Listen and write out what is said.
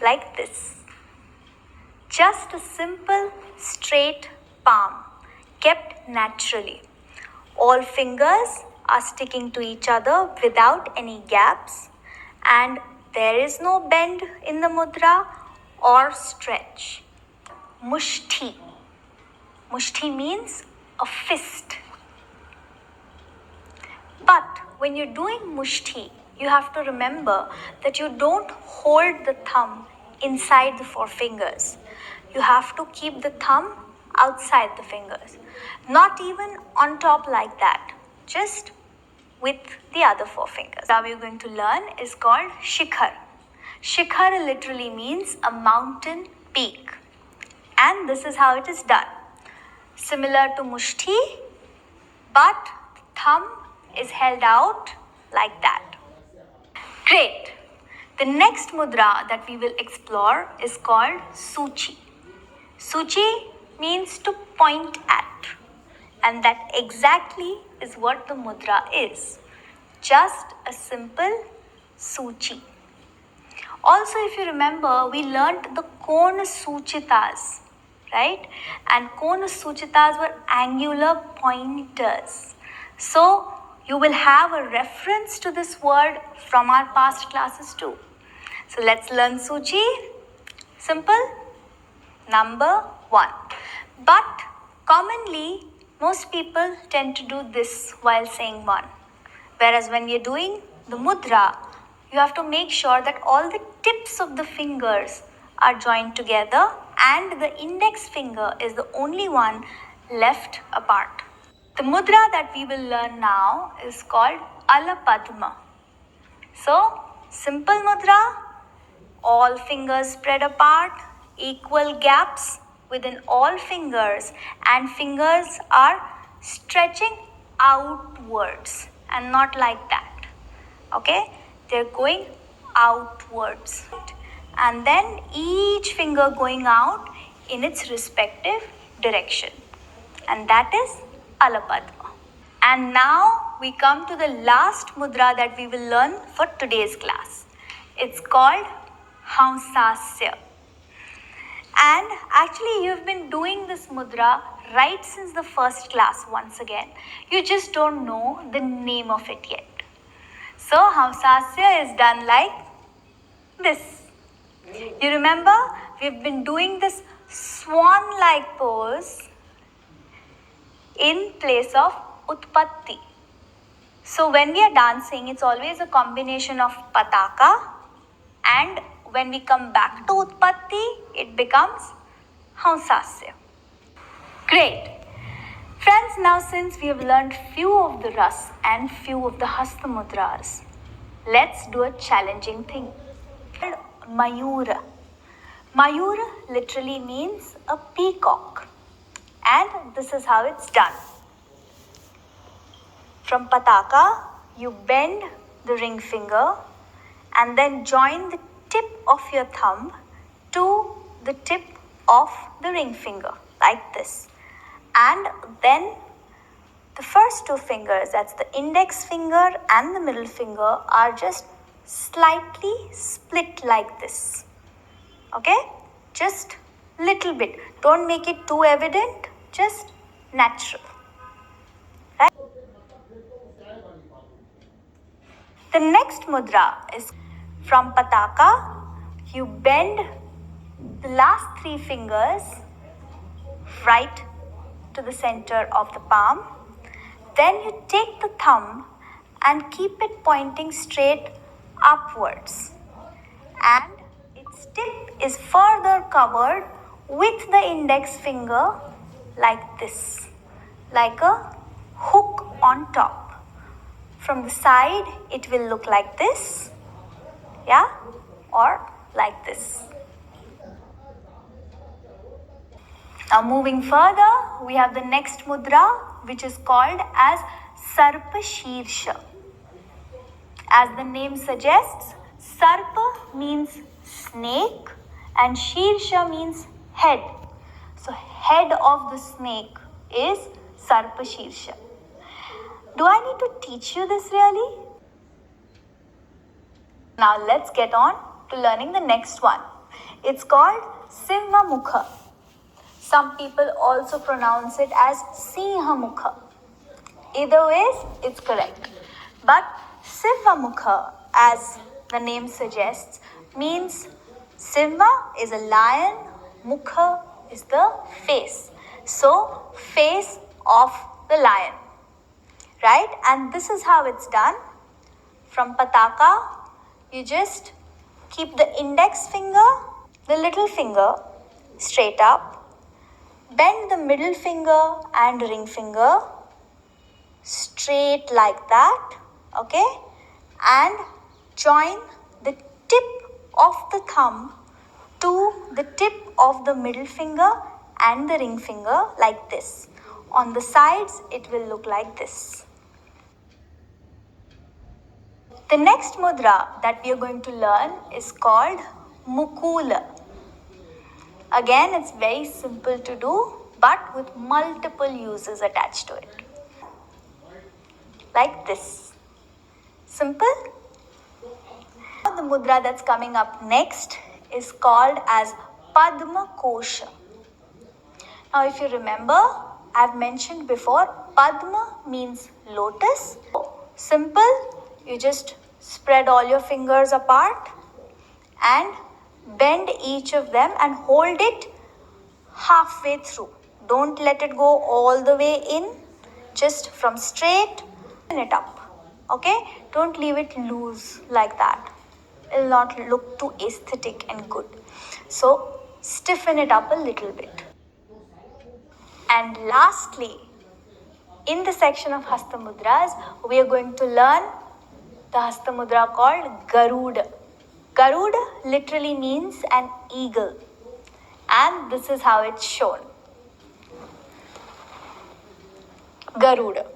like this. Just a simple straight palm kept naturally. All fingers are sticking to each other without any gaps, and there is no bend in the mudra or stretch. Mushti. Mushti means a fist. But when you're doing mushti, you have to remember that you don't hold the thumb inside the four fingers. You have to keep the thumb outside the fingers. Not even on top like that, just with the other four fingers. Now we're going to learn is called shikhar. Shikhar literally means a mountain peak. And this is how it is done. Similar to mushti, but the thumb is held out like that. Great. The next mudra that we will explore is called Suchi. Suchi means to point at, and that exactly is what the mudra is. Just a simple Suchi. Also, if you remember, we learnt the Kona Suchitas, right? And Kona Suchitas were angular pointers. So, you will have a reference to this word from our past classes too. So, let's learn Suchi. Simple. Number 1. But commonly, most people tend to do this while saying 1. Whereas when you're doing the mudra, you have to make sure that all the tips of the fingers are joined together and the index finger is the only one left apart. The mudra that we will learn now is called Alapadma. So, simple mudra, all fingers spread apart, equal gaps within all fingers, and fingers are stretching outwards and not like that. Okay, they're going outwards, and then each finger going out in its respective direction, and that is Alapadma. And now we come to the last mudra that we will learn for today's class. It's called Hamsasya. And actually you've been doing this mudra right since the first class once again. You just don't know the name of it yet. So Hamsasya is done like this. You remember we've been doing this swan-like pose in place of Utpatti. So when we are dancing, it's always a combination of Pataka, and when we come back to Utpatti, it becomes Hamsasya. Great. Friends, now since we have learned few of the Ras and few of the Hasta Mudras, let's do a challenging thing. Mayura. Mayura literally means a peacock, and this is how it's done. From Pataka, you bend the ring finger and then join the tip of your thumb to the tip of the ring finger like this. And then the first two fingers, that's the index finger and the middle finger, are just slightly split like this. Okay? Just little bit. Don't make it too evident, just natural. Right? The next mudra is from Pataka. You bend the last three fingers right to the center of the palm. Then you take the thumb and keep it pointing straight upwards. And its tip is further covered with the index finger like this, like a hook on top. From the side, it will look like this, yeah, or like this. Now moving further, we have the next mudra, which is called as Sarpa Shirsha. As the name suggests, Sarpa means snake and Shirsha means head. So head of the snake is Sarpa Shirsha. Do I need to teach you this really? Now let's get on to learning the next one. It's called Simha Mukha. Some people also pronounce it as Sinha Mukha. Either ways, it's correct. But Simha Mukha, as the name suggests, means Simha is a lion, Mukha is the face. So, face of the lion. Right? And this is how it's done. From Pataka, you just keep the index finger, the little finger straight up, bend the middle finger and ring finger straight like that, okay, and join the tip of the thumb to the tip of the middle finger and the ring finger like this. On the sides, it will look like this. The next mudra that we are going to learn is called Mukula. Again, it's very simple to do, but with multiple uses attached to it. Like this. Simple? The mudra that's coming up next is called as Padma Kosha. Now, if you remember, I've mentioned before, Padma means lotus. Simple, you just spread all your fingers apart and bend each of them and hold it halfway through. Don't let it go all the way in, just from straight and it up. Okay? Don't leave it loose like that. It will not look too aesthetic and good. So, stiffen it up a little bit. And lastly, in the section of Hasta Mudras, we are going to learn the Hasta Mudra called Garuda. Garuda literally means an eagle. And this is how it's shown. Garuda.